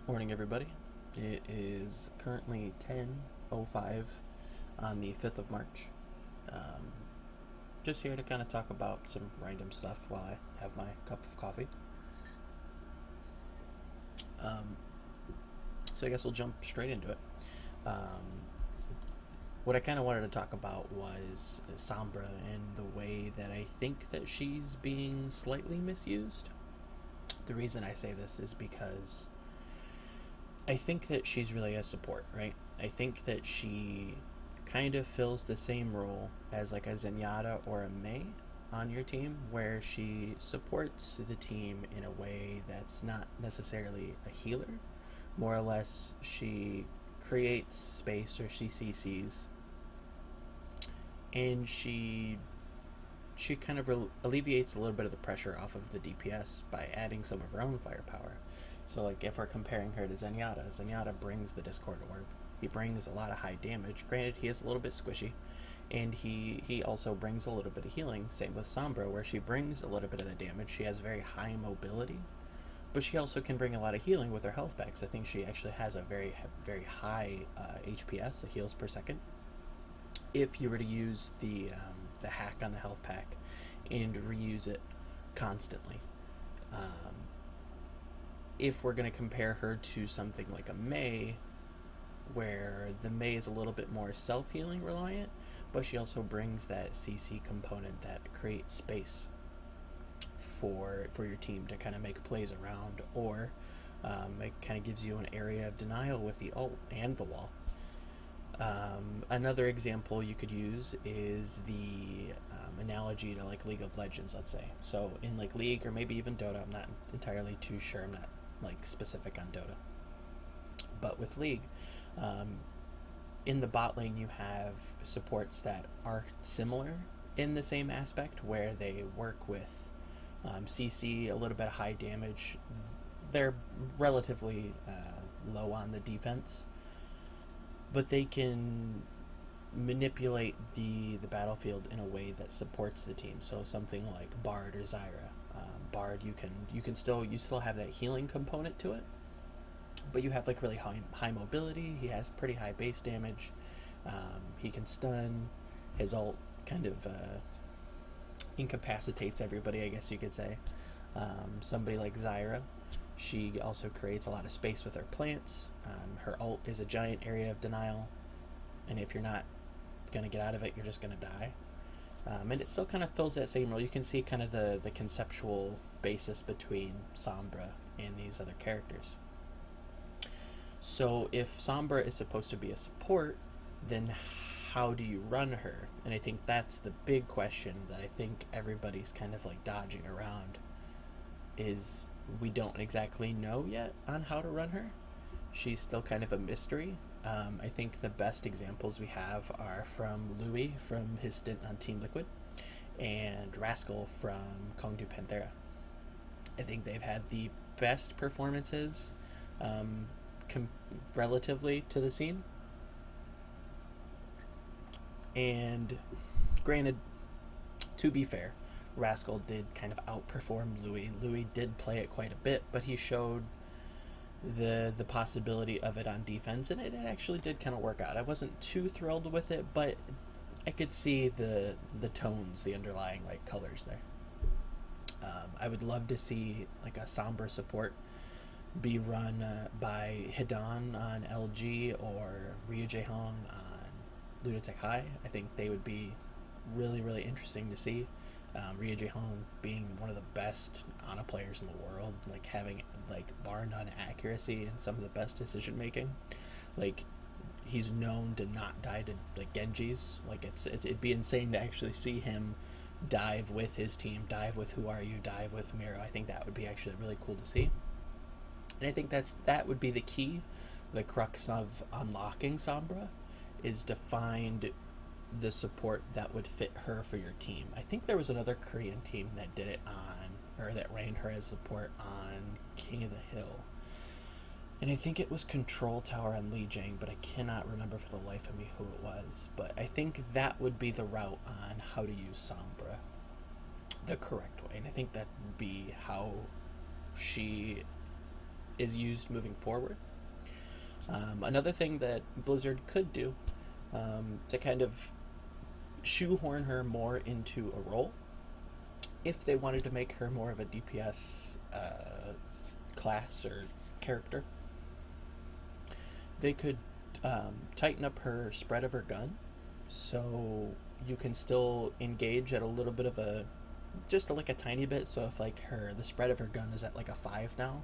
Morning, everybody. It is currently 10:05 on the 5th of March. Um, just here to kind of talk about some random stuff while I have my cup of coffee. Um, so I guess we'll jump straight into it. Um, what I kind of wanted to talk about was Sombra and the way that I think that she's being slightly misused. The reason I say this is because I think that she's really a support, right? I think that she kind of fills the same role as like a Zenyatta or a Mei on your team, where she supports the team in a way that's not necessarily a healer. More or less, she creates space or she CCs, and she kind of alleviates a little bit of the pressure off of the DPS by adding some of her own firepower. So, like, if we're comparing her to Zenyatta, Zenyatta brings the Discord Orb. He brings a lot of high damage. Granted, he is a little bit squishy, and he also brings a little bit of healing. Same with Sombra, where she brings a little bit of the damage. She has very high mobility, but she also can bring a lot of healing with her health packs. I think she actually has a very high HPS, the heals per second. If you were to use the hack on the health pack and reuse it constantly. Um, if we're going to compare her to something like a Mei, where the Mei is a little bit more self-healing reliant, but she also brings that CC component that creates space for your team to kind of make plays around, or it kind of gives you an area of denial with the ult and the wall. Another example you could use is the analogy to like League of Legends, let's say. So in like League or maybe even Dota, I'm not entirely too sure. I'm not like specific on Dota, but with League, um, in the bot lane you have supports that are similar in the same aspect, where they work with CC, a little bit of high damage. They're relatively low on the defense, but they can manipulate the battlefield in a way that supports the team. So something like Bard or Zyra. Bard, you still have that healing component to it, but you have like really high mobility. He has pretty high base damage. He can stun. His ult kind of incapacitates everybody, I guess you could say. Somebody like Zyra, she also creates a lot of space with her plants. Her ult is a giant area of denial, and if you're not gonna get out of it, you're just gonna die. And it still kind of fills that same role. You can see kind of the conceptual basis between Sombra and these other characters. So if Sombra is supposed to be a support, then how do you run her? And I think that's the big question that I think everybody's kind of like dodging around, is we don't exactly know yet on how to run her. She's still kind of a mystery. I think the best examples we have are from Louis from his stint on Team Liquid, and Rascal from Kung Du Panthera. I think they've had the best performances um, relatively to the scene. And granted, to be fair, Rascal did kind of outperform Louis. Louis did play it quite a bit, but he showed the possibility of it on defense, and it actually did kind of work out. I wasn't too thrilled with it, but I could see the tones, the underlying like colors there. I would love to see like a Sombra support be run by Hidan on LG or Ryu Jaehong on Lunatic High. I think they would be really interesting to see. Ryu Jaehong being one of the best Ana players in the world, like having like bar none accuracy and some of the best decision making. Like, he's known to not die to like Genjis. Like it'd be insane to actually see him dive with his team, dive with Who Are You, dive with Miro. I think that would be actually really cool to see. And I think that would be the key, the crux of unlocking Sombra, is to find the support that would fit her for your team. I think there was another Korean team that did it on, or that ran her as support on King of the Hill. And I think it was Control Tower on Lijiang, but I cannot remember for the life of me who it was. But I think that would be the route on how to use Sombra the correct way. And I think that would be how she is used moving forward. Another thing that Blizzard could do to kind of shoehorn her more into a role, if they wanted to make her more of a DPS class or character, they could tighten up her spread of her gun, so you can still engage at a little bit of a, just like a tiny bit. So if like the spread of her gun is at like a 5 now,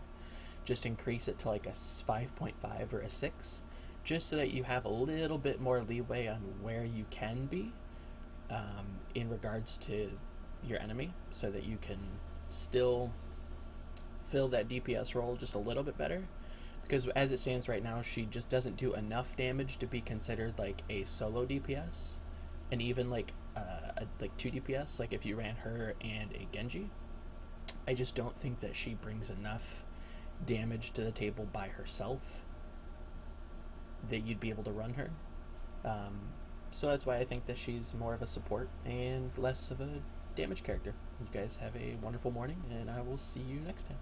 just increase it to like a 5.5 or a 6, just so that you have a little bit more leeway on where you can be in regards to your enemy, so that you can still fill that DPS role just a little bit better. Because as it stands right now, she just doesn't do enough damage to be considered like a solo DPS, and even like 2 DPS. Like if you ran her and a Genji, I just don't think that she brings enough damage to the table by herself that you'd be able to run her. So that's why I think that she's more of a support and less of a damage character. You guys have a wonderful morning, and I will see you next time.